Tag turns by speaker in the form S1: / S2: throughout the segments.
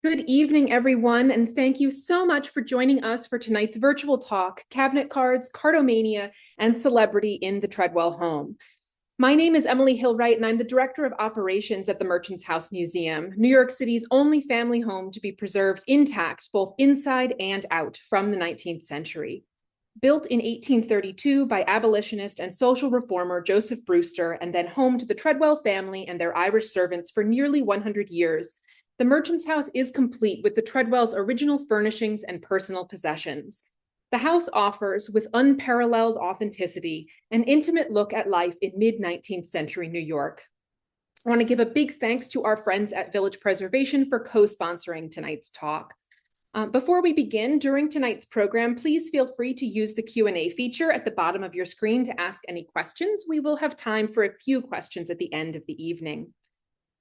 S1: Good evening, everyone, and thank you so much for joining us for tonight's virtual talk, Cabinet Cards, Cartomania, and Celebrity in the Tredwell Home. My name is Emily Hillwright, and I'm the Director of Operations at the Merchants House Museum, New York City's only family home to be preserved intact, both inside and out, from the 19th century. Built in 1832 by abolitionist and social reformer Joseph Brewster, and then home to the Tredwell family and their Irish servants for nearly 100 years, the Merchant's House is complete with the Tredwells' original furnishings and personal possessions. The house offers, with unparalleled authenticity, an intimate look at life in mid-19th century New York. I want to give a big thanks to our friends at Village Preservation for co-sponsoring tonight's talk. Before we begin, during tonight's program, please feel free to use the Q&A feature at the bottom of your screen to ask any questions. We will have time for a few questions at the end of the evening.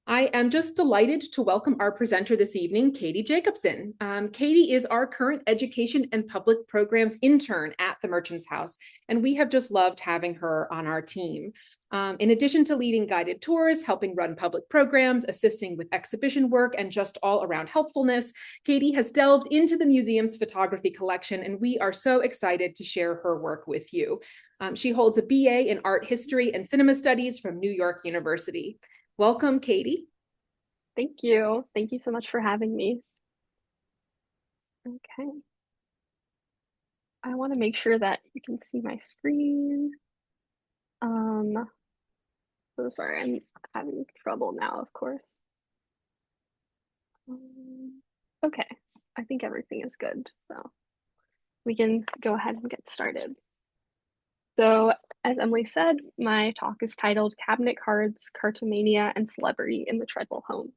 S1: I am just delighted to welcome our presenter this evening, Katie Jacobson. Katie is our current Education and Public Programs intern at the Merchants House, and we have just loved having her on our team. In addition to leading guided tours, helping run public programs, assisting with exhibition work, and just all around helpfulness, Katie has delved into the museum's photography collection, and we are so excited to share her work with you. She holds a BA in Art History and Cinema Studies from New York University. Welcome, Katie.
S2: Thank you. Thank you so much for having me. Okay. I want to make sure that you can see my screen. So sorry, I'm having trouble now, of course. Okay, I think everything is good, so we can go ahead and get started. So, as Emily said, my talk is titled Cabinet Cards, Cartomania, and Celebrity in the Tredwell Home.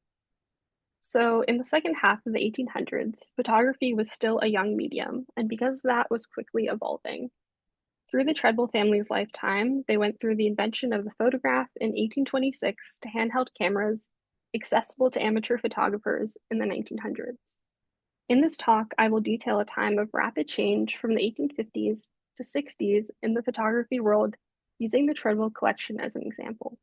S2: So, in the second half of the 1800s, photography was still a young medium, and because of that, was quickly evolving. Through the Tredwell family's lifetime, they went through the invention of the photograph in 1826 to handheld cameras accessible to amateur photographers in the 1900s. In this talk, I will detail a time of rapid change from the 1850s to 60s in the photography world using the Tredwell collection as an example.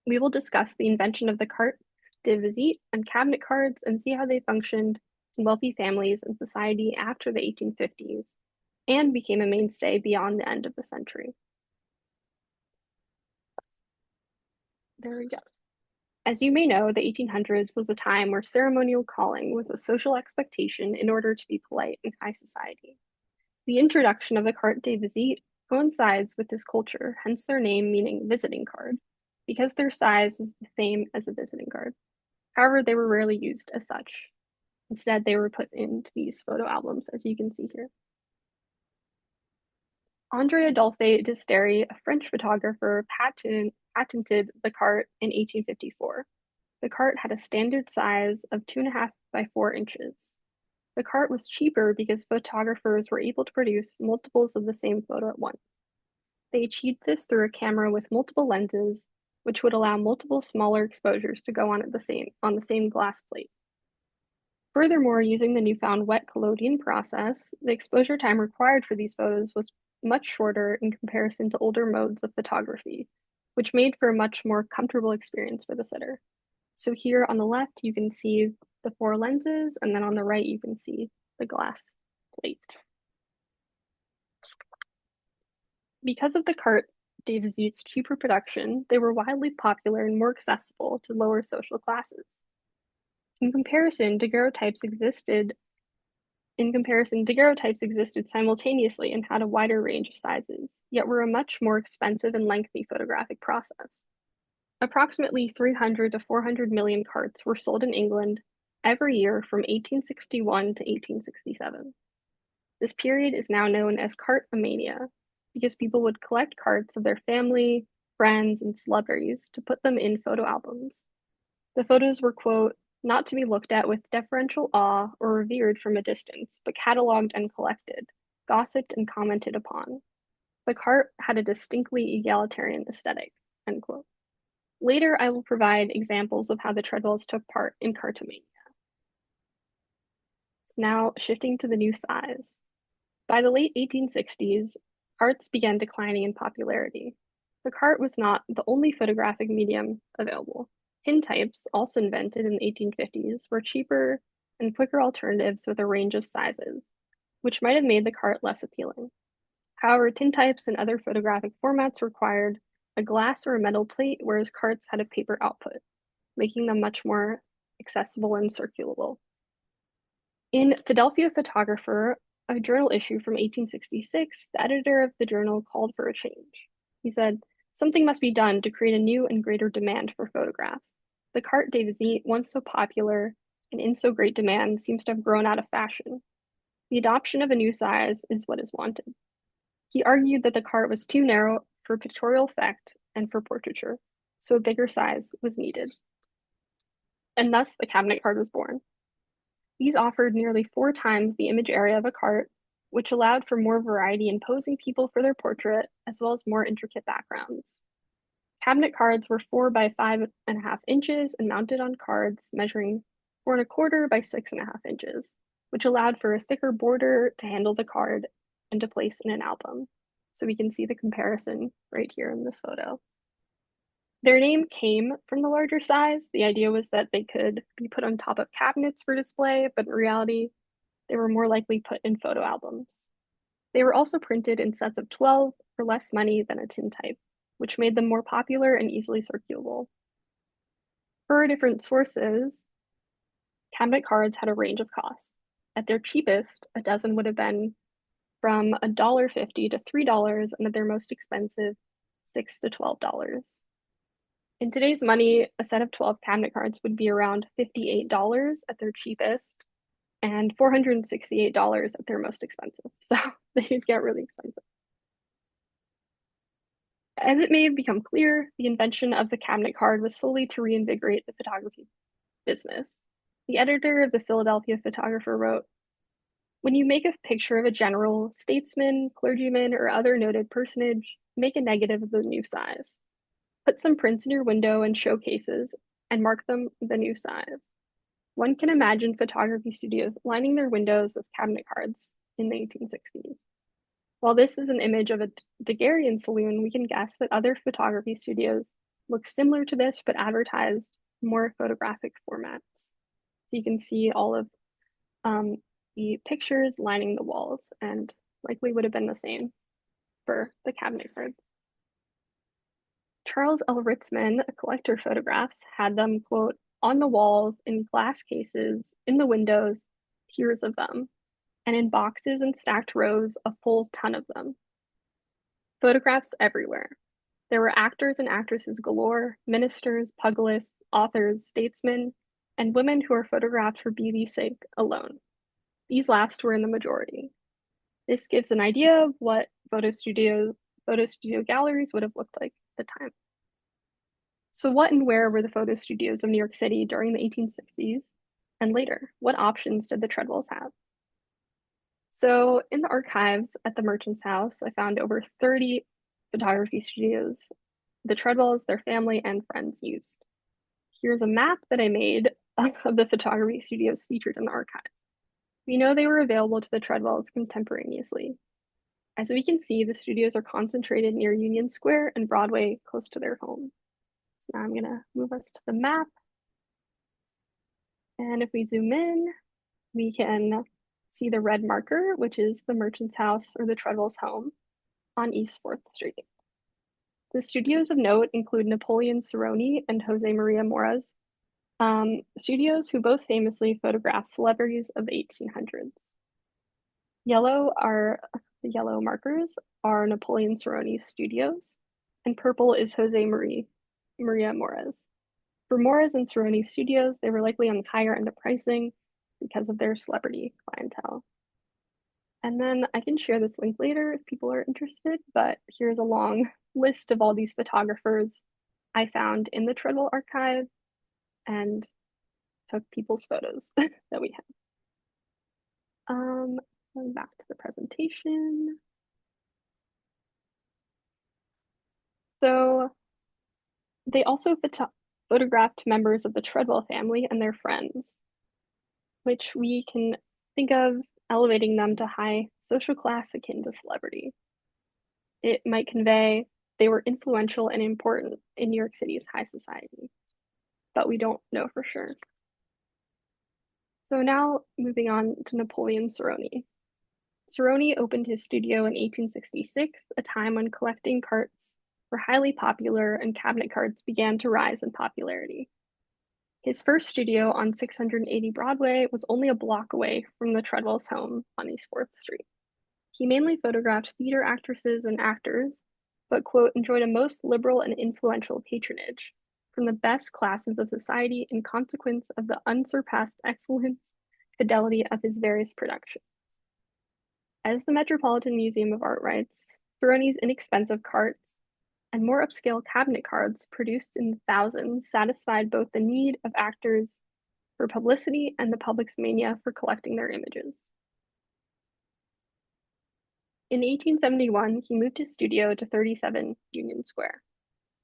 S2: We will discuss the invention of the carte de visite and cabinet cards and see how they functioned in wealthy families and society after the 1850s and became a mainstay beyond the end of the century. There we go. As you may know, the 1800s was a time where ceremonial calling was a social expectation in order to be polite in high society. The introduction of the carte de visite coincides with this culture, hence their name meaning visiting card, because their size was the same as a visiting card. However, they were rarely used as such. Instead, they were put into these photo albums, as you can see here. André Adolphe d'Astery, a French photographer, patented the carte in 1854. The carte had a standard size of 2.5 by 4 inches. The carte was cheaper because photographers were able to produce multiples of the same photo at once. They achieved this through a camera with multiple lenses, which would allow multiple smaller exposures to go on the same glass plate. Furthermore, using the newfound wet collodion process, the exposure time required for these photos was much shorter in comparison to older modes of photography, which made for a much more comfortable experience for the sitter. So here on the left, you can see the 4 lenses, and then on the right, you can see the glass plate. Because of the carte de visite's cheaper production, they were widely popular and more accessible to lower social classes. In comparison, daguerreotypes existed simultaneously and had a wider range of sizes, yet were a much more expensive and lengthy photographic process. Approximately 300 to 400 million carts were sold in England every year from 1861 to 1867. This period is now known as Cartomania because people would collect carts of their family, friends, and celebrities to put them in photo albums. The photos were, quote, not to be looked at with deferential awe or revered from a distance, but catalogued and collected, gossiped and commented upon. The cart had a distinctly egalitarian aesthetic, end quote. Later, I will provide examples of how the Tredwells took part in Cartomania. It's now shifting to the new size. By the late 1860s, carts began declining in popularity. The cart was not the only photographic medium available. Tintypes, also invented in the 1850s, were cheaper and quicker alternatives with a range of sizes, which might have made the cart less appealing. However, tintypes and other photographic formats required a glass or a metal plate, whereas carts had a paper output, making them much more accessible and circulable. In Philadelphia Photographer, a journal issue from 1866, the editor of the journal called for a change. He said, "Something must be done to create a new and greater demand for photographs. The carte de visite, once so popular and in so great demand, seems to have grown out of fashion. The adoption of a new size is what is wanted." He argued that the cart was too narrow for pictorial effect and for portraiture, so a bigger size was needed. And thus the cabinet card was born. These offered nearly 4 times the image area of a cart, which allowed for more variety in posing people for their portrait, as well as more intricate backgrounds. Cabinet cards were 4 by 5.5 inches and mounted on cards measuring 4.25 by 6.5 inches, which allowed for a thicker border to handle the card and to place in an album. So we can see the comparison right here in this photo. Their name came from the larger size. The idea was that they could be put on top of cabinets for display, but in reality, they were more likely put in photo albums. They were also printed in sets of 12 for less money than a tintype, which made them more popular and easily circulable. Per different sources, cabinet cards had a range of costs. At their cheapest, a dozen would have been from $1.50 to $3, and at their most expensive, $6 to $12. In today's money, a set of 12 cabinet cards would be around $58 at their cheapest and $468 at their most expensive. So they get really expensive. As it may have become clear, the invention of the cabinet card was solely to reinvigorate the photography business. The editor of the Philadelphia Photographer wrote, "When you make a picture of a general, statesman, clergyman, or other noted personage, make a negative of the new size. Put some prints in your window and showcases and mark them the new size." One can imagine photography studios lining their windows with cabinet cards in the 1860s. While this is an image of a Daguerrean saloon, we can guess that other photography studios look similar to this but advertised more photographic formats. So you can see all of the pictures lining the walls, and likely would have been the same for the cabinet cards. Charles L. Ritzman, a collector of photographs, had them, quote, "on the walls, in glass cases, in the windows, tiers of them, and in boxes and stacked rows, a full ton of them. Photographs everywhere. There were actors and actresses galore, ministers, pugilists, authors, statesmen, and women who were photographed for beauty's sake alone. These last were in the majority." This gives an idea of what photo studio galleries would have looked like at the time. So what and where were the photo studios of New York City during the 1860s and later? What options did the Treadwells have? So in the archives at the Merchant's House, I found over 30 photography studios the Treadwells, their family, and friends used. Here's a map that I made of the photography studios featured in the archive. We know they were available to the Treadwells contemporaneously. As we can see, the studios are concentrated near Union Square and Broadway, close to their home. So now I'm gonna move us to the map. And if we zoom in, we can see the red marker, which is the Merchant's House or the Treadwell's home on East 4th Street. The studios of note include Napoleon Cerrone and Jose Maria Mora's studios, who both famously photographed celebrities of the 1800s. The yellow markers are Napoleon Cerrone's studios, and purple is Jose Maria Mora's. For Mora's and Cerrone's studios, they were likely on the higher end of pricing because of their celebrity clientele. And then I can share this link later if people are interested, but here's a long list of all these photographers I found in the Tredwell archive and took people's photos that we have. Going back to the presentation. So they also photographed members of the Tredwell family and their friends, which we can think of elevating them to high social class akin to celebrity. It might convey they were influential and important in New York City's high society, but we don't know for sure. So now moving on to Napoleon Cerrone. Cerrone opened his studio in 1866, a time when collecting carts were highly popular and cabinet carts began to rise in popularity. His first studio on 680 Broadway was only a block away from the Tredwell's home on East 4th Street. He mainly photographed theater actresses and actors, but, quote, enjoyed a most liberal and influential patronage from the best classes of society in consequence of the unsurpassed excellence, fidelity of his various productions. As the Metropolitan Museum of Art writes, Cerrone's inexpensive carts and more upscale cabinet cards produced in the thousands satisfied both the need of actors for publicity and the public's mania for collecting their images. In 1871, he moved his studio to 37 Union Square,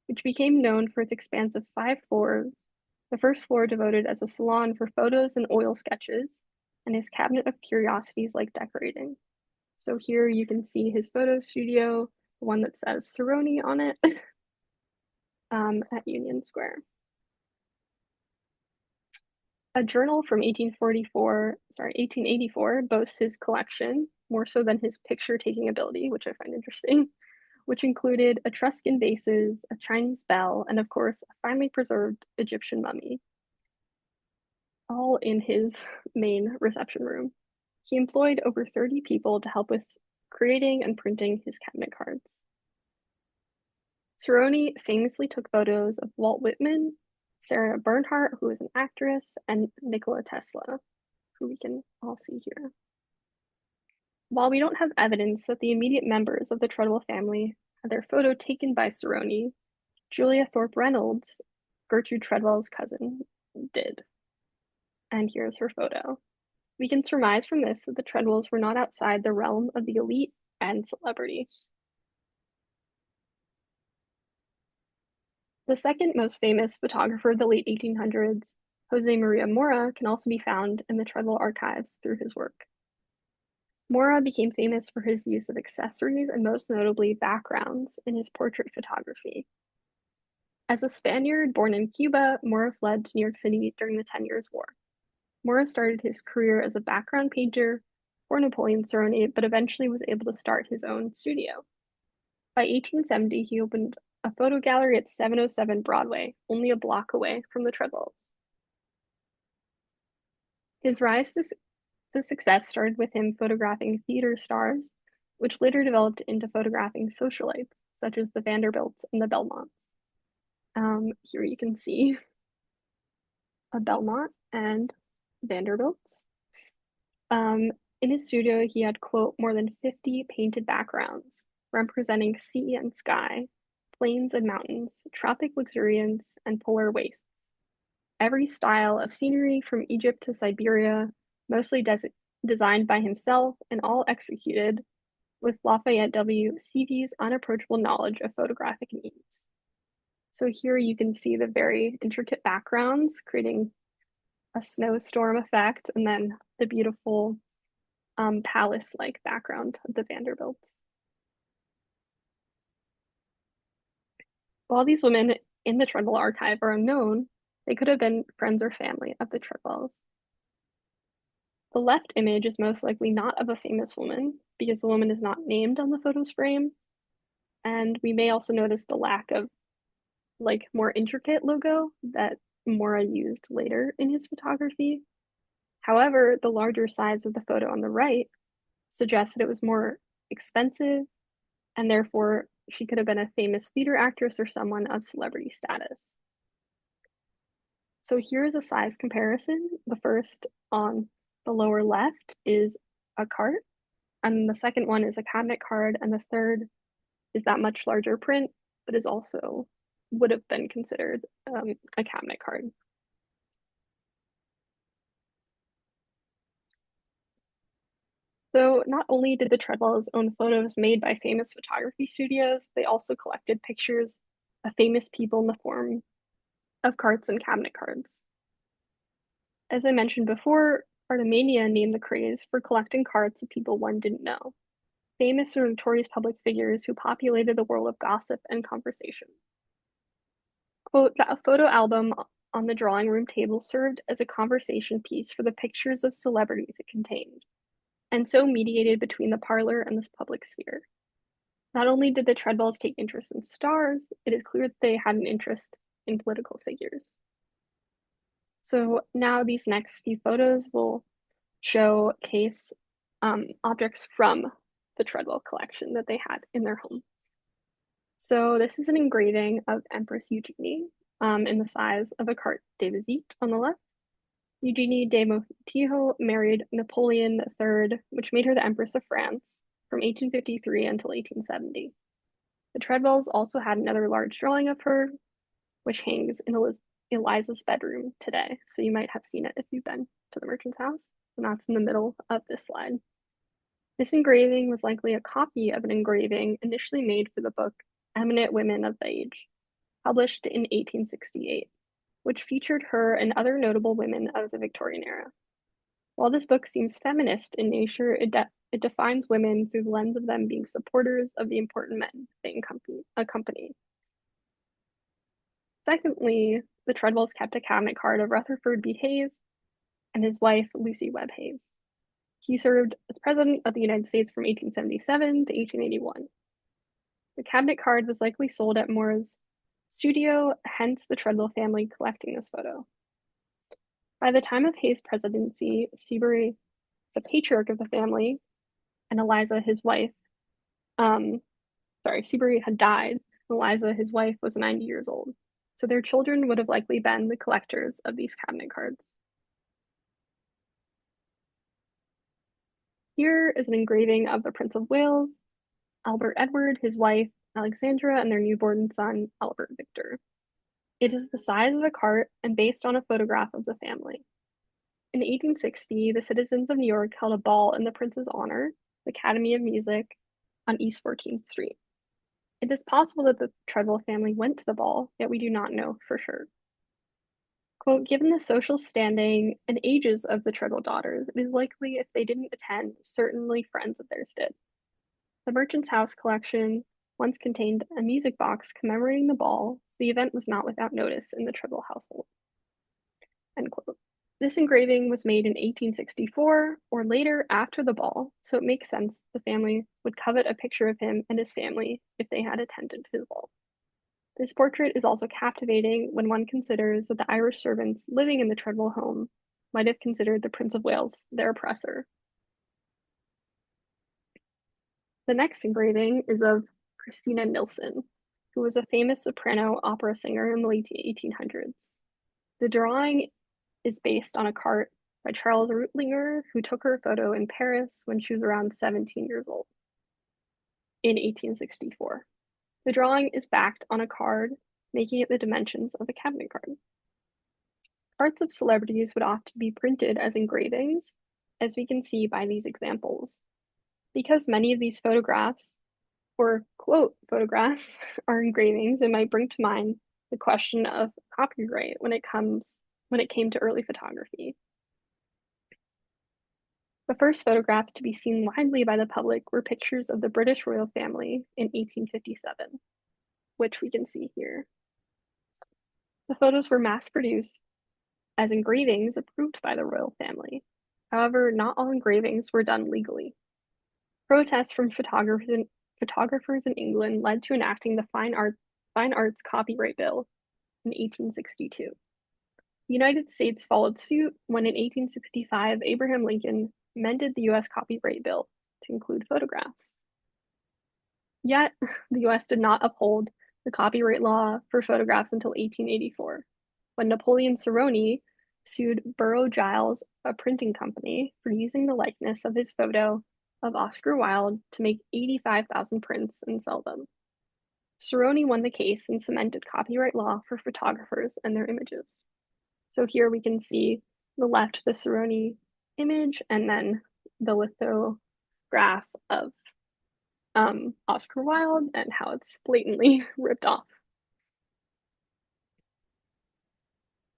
S2: which became known for its expansive 5 floors, the first floor devoted as a salon for photos and oil sketches, and his cabinet of curiosities like decorating. So here you can see his photo studio, the one that says Cerrone on it, at Union Square. A journal from 1884 boasts his collection, more so than his picture-taking ability, which I find interesting, which included Etruscan vases, a Chinese bell, and of course, a finely preserved Egyptian mummy, all in his main reception room. He employed over 30 people to help with creating and printing his cabinet cards. Cerrone famously took photos of Walt Whitman, Sarah Bernhardt, who is an actress, and Nikola Tesla, who we can all see here. While we don't have evidence that the immediate members of the Tredwell family had their photo taken by Cerrone, Julia Thorpe Reynolds, Gertrude Tredwell's cousin, did. And here's her photo. We can surmise from this that the Tredwells were not outside the realm of the elite and celebrity. The second most famous photographer of the late 1800s, Jose Maria Mora, can also be found in the Tredwell archives through his work. Mora became famous for his use of accessories and most notably backgrounds in his portrait photography. As a Spaniard born in Cuba, Mora fled to New York City during the 10 Years' War. Mora started his career as a background painter for Napoleon Cerrone, but eventually was able to start his own studio. By 1870, he opened a photo gallery at 707 Broadway, only a block away from the Tredwells. His rise to success started with him photographing theater stars, which later developed into photographing socialites, such as the Vanderbilts and the Belmonts. Here you can see a Belmont and Vanderbilts. In his studio, he had, quote, more than 50 painted backgrounds representing sea and sky, plains and mountains, tropic luxuriance, and polar wastes. Every style of scenery from Egypt to Siberia, mostly designed by himself and all executed with Lafayette W. Seavey's unapproachable knowledge of photographic needs. So here you can see the very intricate backgrounds creating a snowstorm effect, and then the beautiful palace-like background of the Vanderbilts. While these women in the Tredwell archive are unknown, they could have been friends or family of the Tredwells. The left image is most likely not of a famous woman because the woman is not named on the photo's frame, and we may also notice the lack of more intricate logo that Mora used later in his photography. However, the larger size of the photo on the right suggests that it was more expensive, and therefore she could have been a famous theater actress or someone of celebrity status. So here is a size comparison. The first on the lower left is a cart, and the second one is a cabinet card, and the third is that much larger print, but is also would have been considered a cabinet card. So not only did the Tredwells own photos made by famous photography studios, they also collected pictures of famous people in the form of carts and cabinet cards. As I mentioned before, Cartomania named the craze for collecting cards of people one didn't know, famous or notorious public figures who populated the world of gossip and conversation. Quote, a photo album on the drawing room table served as a conversation piece for the pictures of celebrities it contained, and so mediated between the parlor and the public sphere. Not only did the Tredwells take interest in stars, it is clear that they had an interest in political figures. So now these next few photos will showcase objects from the Tredwell collection that they had in their home. So this is an engraving of Empress Eugenie in the size of a carte de visite on the left. Eugenie de Montijo married Napoleon III, which made her the Empress of France from 1853 until 1870. The Tredwells also had another large drawing of her, which hangs in Eliza's bedroom today. So you might have seen it if you've been to the merchant's house, and that's in the middle of this slide. This engraving was likely a copy of an engraving initially made for the book Eminent Women of the Age, published in 1868, which featured her and other notable women of the Victorian era. While this book seems feminist in nature, it defines women through the lens of them being supporters of the important men they accompany. Secondly, the Tredwells kept a cabinet card of Rutherford B. Hayes and his wife, Lucy Webb Hayes. He served as President of the United States from 1877 to 1881. The cabinet card was likely sold at Moore's studio, hence the Tredwell family collecting this photo. By the time of Hayes' presidency, Seabury, the patriarch of the family, and Eliza, his wife, Seabury had died. Eliza, his wife, was 90 years old. So their children would have likely been the collectors of these cabinet cards. Here is an engraving of the Prince of Wales, Albert Edward, his wife, Alexandra, and their newborn son, Albert Victor. It is the size of a cart and based on a photograph of the family. In 1860, the citizens of New York held a ball in the prince's honor, the Academy of Music, on East 14th Street. It is possible that the Tredwell family went to the ball, yet we do not know for sure. Quote, given the social standing and ages of the Tredwell daughters, it is likely if they didn't attend, certainly friends of theirs did. The Merchant's House collection once contained a music box commemorating the ball, so the event was not without notice in the Tredwell household. End quote. This engraving was made in 1864 or later after the ball, so it makes sense the family would covet a picture of him and his family if they had attended his ball. This portrait is also captivating when one considers that the Irish servants living in the Tredwell home might have considered the Prince of Wales their oppressor. The next engraving is of Christina Nilsson, who was a famous soprano opera singer in the late 1800s. The drawing is based on a cart by Charles Routlinger, who took her photo in Paris when she was around 17 years old in 1864. The drawing is backed on a card, making it the dimensions of a cabinet card. Cards of celebrities would often be printed as engravings, as we can see by these examples. Because many of these photographs, or quote photographs, are engravings, it might bring to mind the question of copyright when it came to early photography. The first photographs to be seen widely by the public were pictures of the British royal family in 1857, which we can see here. The photos were mass-produced as engravings approved by the royal family. However, not all engravings were done legally. Protests from photographers in England led to enacting the Fine Arts Copyright Bill in 1862. The United States followed suit when in 1865 Abraham Lincoln amended the US Copyright Bill to include photographs. Yet, the US did not uphold the copyright law for photographs until 1884, when Napoleon Cerrone sued Burrough Giles, a printing company, for using the likeness of his photo of Oscar Wilde to make 85,000 prints and sell them. Cerrone won the case and cemented copyright law for photographers and their images. So here we can see the left, the Cerrone image, and then the lithograph of Oscar Wilde and how it's blatantly ripped off.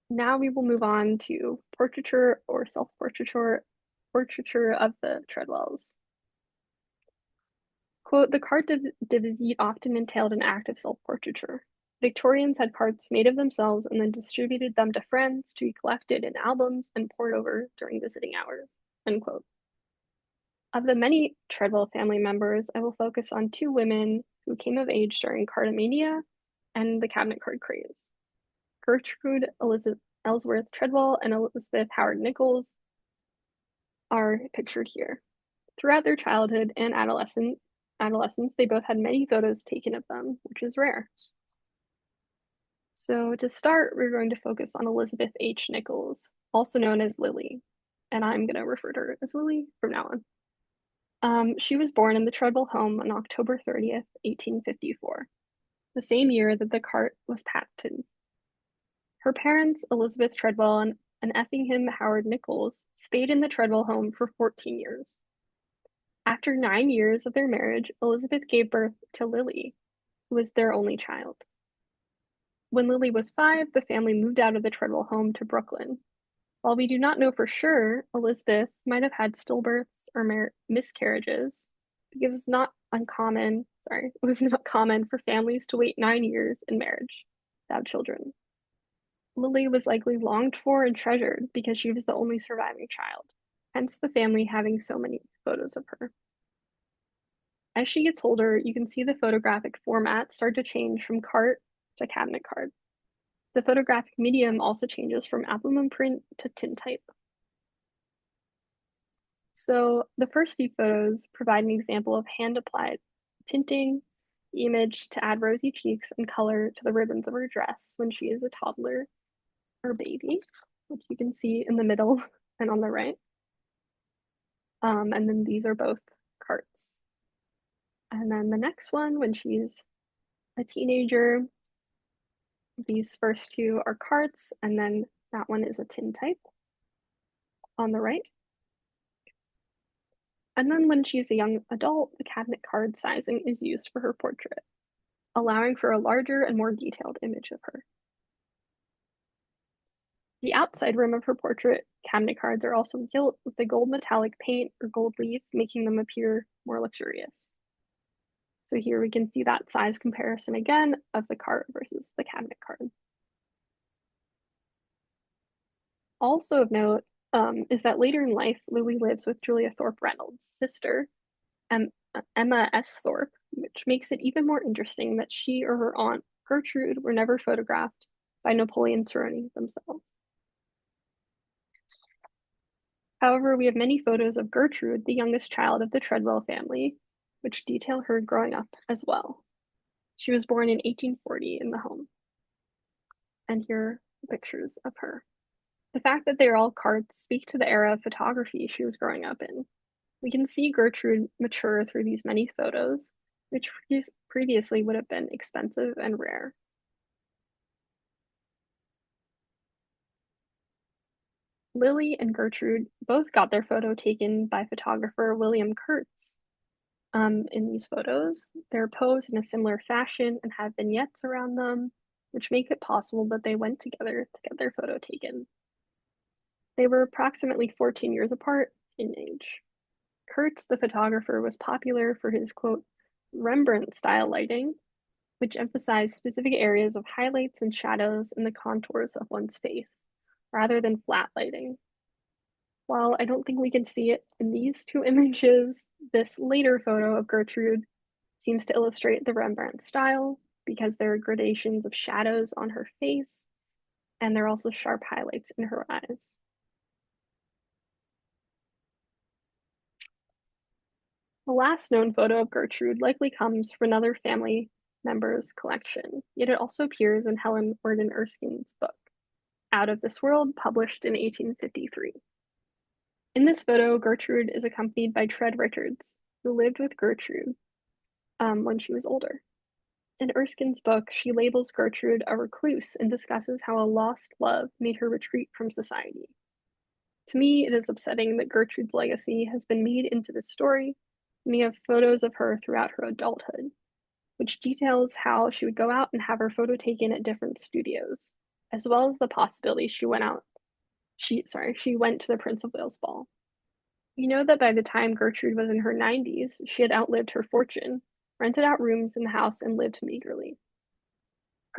S2: Now we will move on to portraiture or self-portraiture of the Tredwells. Quote, the carte de visite often entailed an act of self-portraiture. Victorians had cards made of themselves and then distributed them to friends to be collected in albums and pored over during visiting hours. End quote. Of the many Tredwell family members, I will focus on two women who came of age during Cartomania and the cabinet card craze. Gertrude Ellsworth Tredwell and Elizabeth Howard Nichols are pictured here. Throughout their childhood and adolescence, they both had many photos taken of them, which is rare. So to start, we're going to focus on Elizabeth H. Nichols, also known as Lily, and I'm going to refer to her as Lily from now on. She was born in the Tredwell home on October 30th, 1854, the same year that the cart was patented. Her parents, Elizabeth Tredwell and Effingham Howard Nichols, stayed in the Tredwell home for 14 years. After 9 years of their marriage, Elizabeth gave birth to Lily, who was their only child. When Lily was 5, the family moved out of the Tredwell home to Brooklyn. While we do not know for sure, Elizabeth might have had stillbirths or miscarriages, because it was not common for families to wait 9 years in marriage to have children. Lily was likely longed for and treasured because she was the only surviving child, hence the family having so many photos of her. As she gets older, you can see the photographic format start to change from cart to cabinet card. The photographic medium also changes from album print to tintype. So the first few photos provide an example of hand-applied tinting the image to add rosy cheeks and color to the ribbons of her dress when she is a toddler or baby, which you can see in the middle and on the right. And then these are both carts. And then the next one, when she's a teenager, these first two are carts, and then that one is a tintype on the right. And then when she's a young adult, the cabinet card sizing is used for her portrait, allowing for a larger and more detailed image of her. The outside rim of her portrait cabinet cards are also gilt with a gold metallic paint or gold leaf, making them appear more luxurious. So here we can see that size comparison again of the cart versus the cabinet card. Also of note is that later in life, Lily lives with Julia Thorpe Reynolds' sister, Emma S. Thorpe, which makes it even more interesting that she or her aunt, Gertrude, were never photographed by Napoleon Sarony themselves. However, we have many photos of Gertrude, the youngest child of the Tredwell family, which detail her growing up as well. She was born in 1840 in the home. And here are pictures of her. The fact that they're all cards speak to the era of photography she was growing up in. We can see Gertrude mature through these many photos, which previously would have been expensive and rare. Lily and Gertrude both got their photo taken by photographer William Kurtz. In these photos, they're posed in a similar fashion and have vignettes around them, which make it possible that they went together to get their photo taken. They were approximately 14 years apart in age. Kurtz, the photographer, was popular for his, quote, Rembrandt-style lighting, which emphasized specific areas of highlights and shadows in the contours of one's face, rather than flat lighting. While I don't think we can see it in these two images, this later photo of Gertrude seems to illustrate the Rembrandt style because there are gradations of shadows on her face, and there are also sharp highlights in her eyes. The last known photo of Gertrude likely comes from another family member's collection, yet it also appears in Helen Worden Erskine's book, Out of This World, published in 1853. In this photo, Gertrude is accompanied by Tred Richards, who lived with Gertrude when she was older. In Erskine's book, she labels Gertrude a recluse and discusses how a lost love made her retreat from society. To me, it is upsetting that Gertrude's legacy has been made into this story, and we have photos of her throughout her adulthood, which details how she would go out and have her photo taken at different studios, as well as the possibility she went to the Prince of Wales Ball. We know that by the time Gertrude was in her 90s, she had outlived her fortune, rented out rooms in the house, and lived meagerly.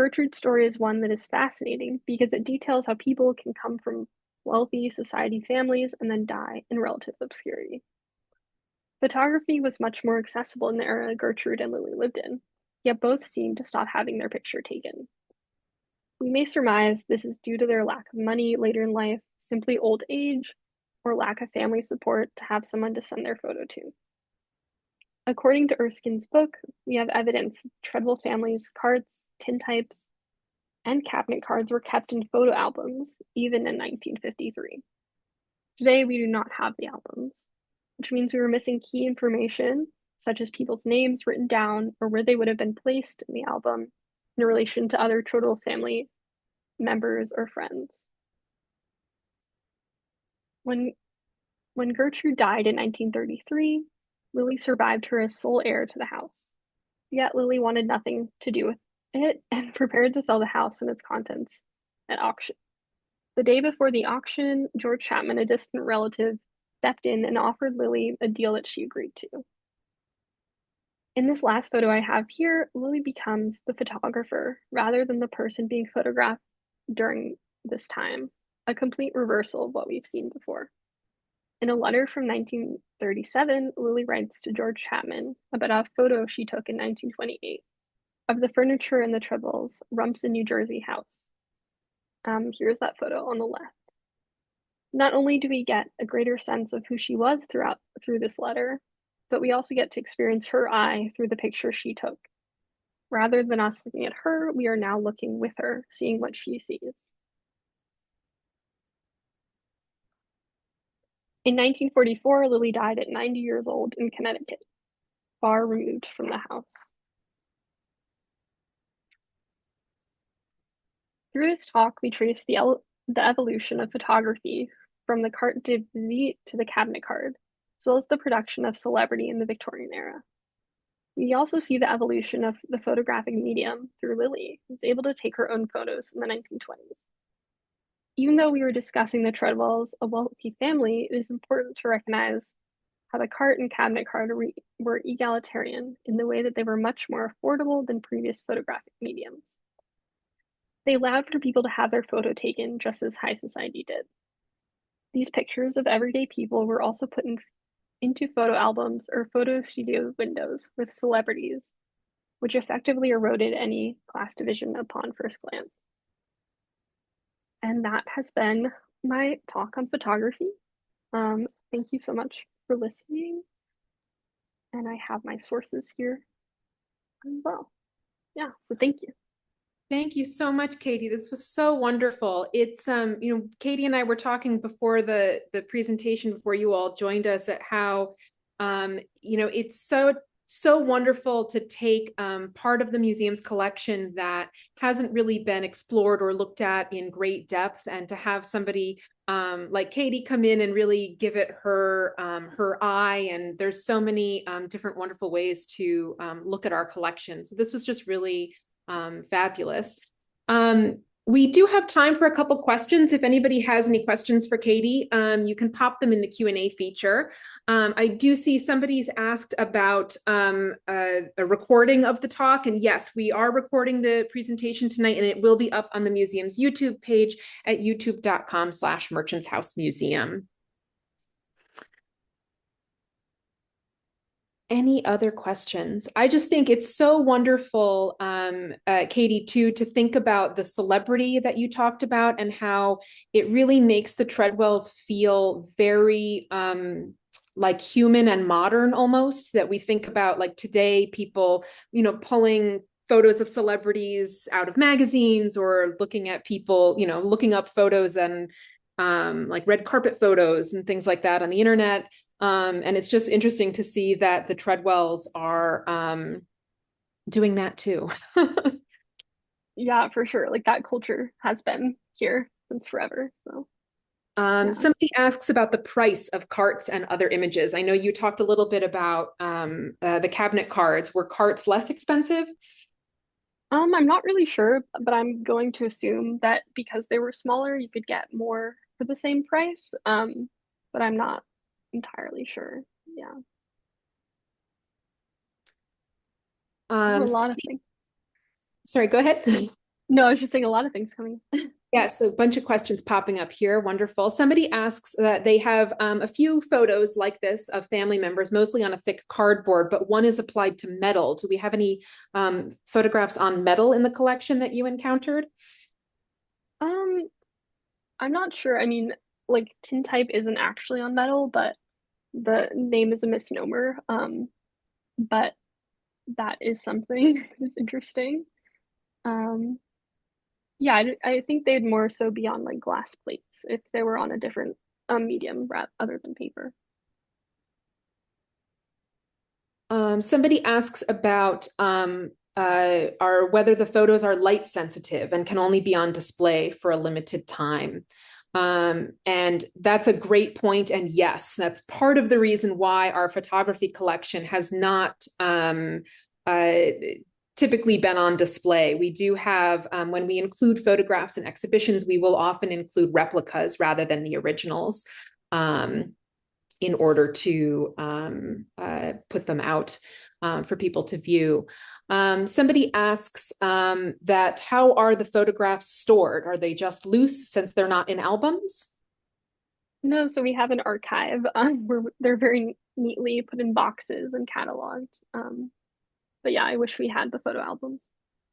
S2: Gertrude's story is one that is fascinating because it details how people can come from wealthy society families and then die in relative obscurity. Photography was much more accessible in the era Gertrude and Lily lived in, yet both seemed to stop having their picture taken. We may surmise this is due to their lack of money later in life, simply old age, or lack of family support to have someone to send their photo to. According to Erskine's book, we have evidence that the Tredwell family's cards, tintypes, and cabinet cards were kept in photo albums, even in 1953. Today, we do not have the albums, which means we were missing key information, such as people's names written down or where they would have been placed in the album in relation to other Tredwell family members or friends. When Gertrude died in 1933, Lily survived her as sole heir to the house. Yet Lily wanted nothing to do with it and prepared to sell the house and its contents at auction. The day before the auction, George Chapman, a distant relative, stepped in and offered Lily a deal that she agreed to. In this last photo I have here, Lily becomes the photographer rather than the person being photographed during this time, a complete reversal of what we've seen before. In a letter from 1937, Lily writes to George Chapman about a photo she took in 1928 of the furniture in the Tredwell's Rumson, New Jersey house. Here's that photo on the left. Not only do we get a greater sense of who she was through this letter, but we also get to experience her eye through the picture she took. Rather than us looking at her, we are now looking with her, seeing what she sees. In 1944, Lily died at 90 years old in Connecticut, far removed from the house. Through this talk, we trace the evolution of photography from the carte de visite to the cabinet card, as well as the production of celebrity in the Victorian era. We also see the evolution of the photographic medium through Lily, who was able to take her own photos in the 1920s. Even though we were discussing the Tredwells, a wealthy family, it is important to recognize how the cart and cabinet card were egalitarian in the way that they were much more affordable than previous photographic mediums. They allowed for people to have their photo taken just as high society did. These pictures of everyday people were also put into photo albums or photo studio windows with celebrities, which effectively eroded any class division upon first glance. And that has been my talk on photography. Thank you so much for listening. And I have my sources here as well. Yeah, so thank you.
S1: Thank you so much, Katie. This was so wonderful. It's Katie and I were talking before the presentation, before you all joined us, at how it's so wonderful to take part of the museum's collection that hasn't really been explored or looked at in great depth, and to have somebody like Katie come in and really give it her eye. And there's so many different wonderful ways to look at our collection. So this was just really fabulous. We do have time for a couple questions. If anybody has any questions for Katie, you can pop them in the Q&A feature. I do see somebody's asked about a recording of the talk. And yes, we are recording the presentation tonight, and it will be up on the museum's YouTube page at youtube.com/merchantshousemuseum. Any other questions? I just think it's so wonderful, Katie, too, to think about the celebrity that you talked about and how it really makes the Tredwells feel very like human and modern almost, that we think about like today people, pulling photos of celebrities out of magazines or looking at people, looking up photos and like red carpet photos and things like that on the internet. And it's just interesting to see that the Tredwells are doing that too.
S2: Yeah, for sure. Like that culture has been here since forever. So yeah.
S1: Somebody asks about the price of carts and other images. I know you talked a little bit about the cabinet cards. Were carts less expensive?
S2: I'm not really sure, but I'm going to assume that because they were smaller, you could get more for the same price. But I'm not entirely sure. Yeah. A lot of things.
S1: Sorry, go ahead.
S2: No, I was just saying a lot of things coming.
S1: Yeah, so a bunch of questions popping up here. Wonderful. Somebody asks that they have a few photos like this of family members, mostly on a thick cardboard, but one is applied to metal. Do we have any photographs on metal in the collection that you encountered?
S2: Um, I'm not sure. I mean, like tintype isn't actually on metal, but the name is a misnomer. But that is something that's interesting. Um, yeah, I think they'd more so be on like glass plates if they were on a different medium other than paper.
S1: Somebody asks about are whether the photos are light sensitive and can only be on display for a limited time. And that's a great point. And yes, that's part of the reason why our photography collection has not uh, typically been on display. We do have, when we include photographs in exhibitions, we will often include replicas rather than the originals. In order to put them out for people to view. Somebody asks that how are the photographs stored? Are they just loose since they're not in albums?
S2: No, so we have an archive where they're very neatly put in boxes and cataloged. But yeah, I wish we had the photo albums.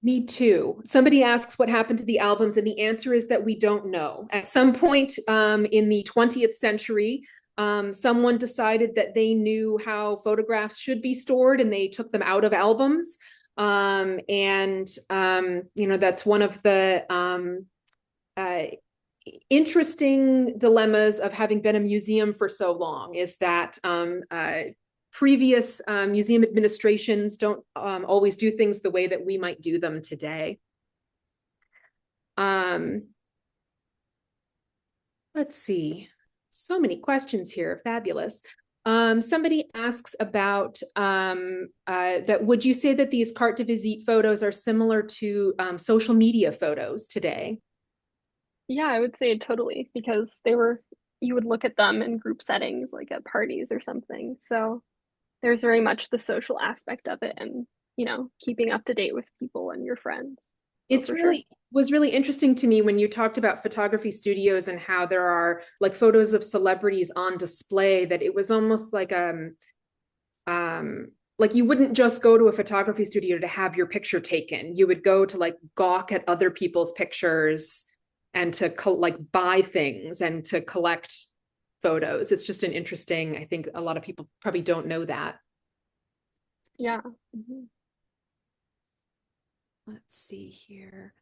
S1: Me too. Somebody asks what happened to the albums, and the answer is that we don't know. At some point in the 20th century, someone decided that they knew how photographs should be stored and they took them out of albums. That's one of the uh, interesting dilemmas of having been a museum for so long is that previous museum administrations don't always do things the way that we might do them today. Let's see. So many questions here. Fabulous. Somebody asks about that. Would you say that these carte de visite photos are similar to social media photos today?
S2: Yeah, I would say totally because you would look at them in group settings, like at parties or something. So there's very much the social aspect of it and, keeping up to date with people and your friends. So
S1: It's
S2: for sure.
S1: really was really interesting to me when you talked about photography studios and how there are like photos of celebrities on display that it was almost like you wouldn't just go to a photography studio to have your picture taken. You would go to like gawk at other people's pictures and to like buy things and to collect photos. It's just an interesting, I think a lot of people probably don't know that.
S2: Yeah. Mm-hmm.
S1: Let's see here.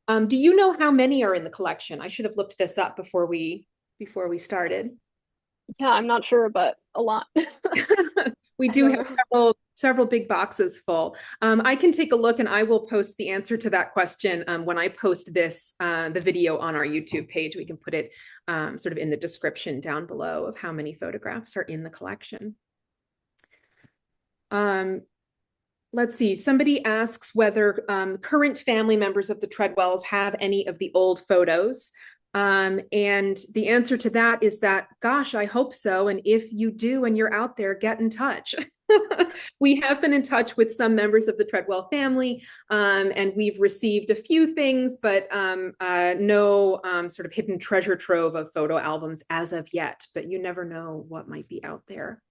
S1: Do you know how many are in the collection? I should have looked this up before we started.
S2: Yeah, I'm not sure, but a lot.
S1: We
S2: I
S1: do
S2: don't
S1: have
S2: know.
S1: several big boxes full. I can take a look and I will post the answer to that question when I post the video on our YouTube page. We can put it sort of in the description down below of how many photographs are in the collection. Let's see. Somebody asks whether current family members of the Treadwells have any of the old photos. And the answer to that is that, gosh, I hope so. And if you do and you're out there, get in touch. We have been in touch with some members of the Treadwell family, and we've received a few things, but no sort of hidden treasure trove of photo albums as of yet. But you never know what might be out there.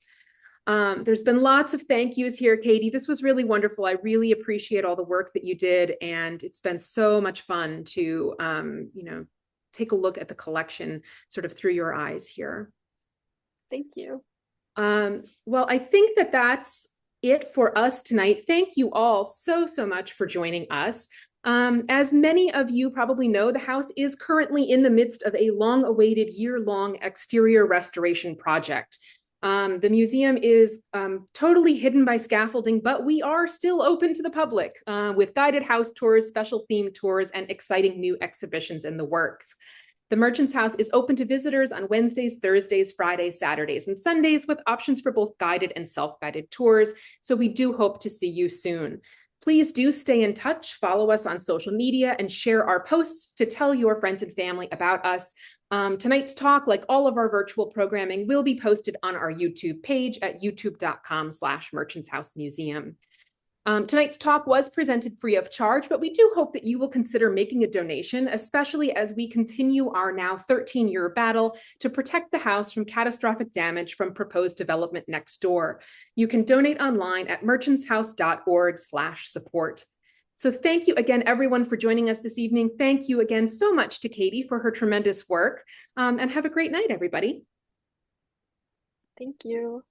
S1: There's been lots of thank yous here, Katie. This was really wonderful. I really appreciate all the work that you did, and it's been so much fun to, take a look at the collection sort of through your eyes here.
S2: Thank you.
S1: Well, I think that that's it for us tonight. Thank you all so, so much for joining us. As many of you probably know, the house is currently in the midst of a long-awaited year-long exterior restoration project. The museum is totally hidden by scaffolding, but we are still open to the public with guided house tours, special themed tours, and exciting new exhibitions in the works. The Merchant's House is open to visitors on Wednesdays, Thursdays, Fridays, Saturdays, and Sundays with options for both guided and self-guided tours. So we do hope to see you soon. Please do stay in touch, follow us on social media, and share our posts to tell your friends and family about us. Tonight's talk, like all of our virtual programming, will be posted on our YouTube page at youtube.com/Merchants House Museum. Tonight's talk was presented free of charge, but we do hope that you will consider making a donation, especially as we continue our now 13-year battle to protect the house from catastrophic damage from proposed development next door. You can donate online at merchantshouse.org/support. So thank you again, everyone, for joining us this evening. Thank you again so much to Katie for her tremendous work, and have a great night, everybody.
S2: Thank you.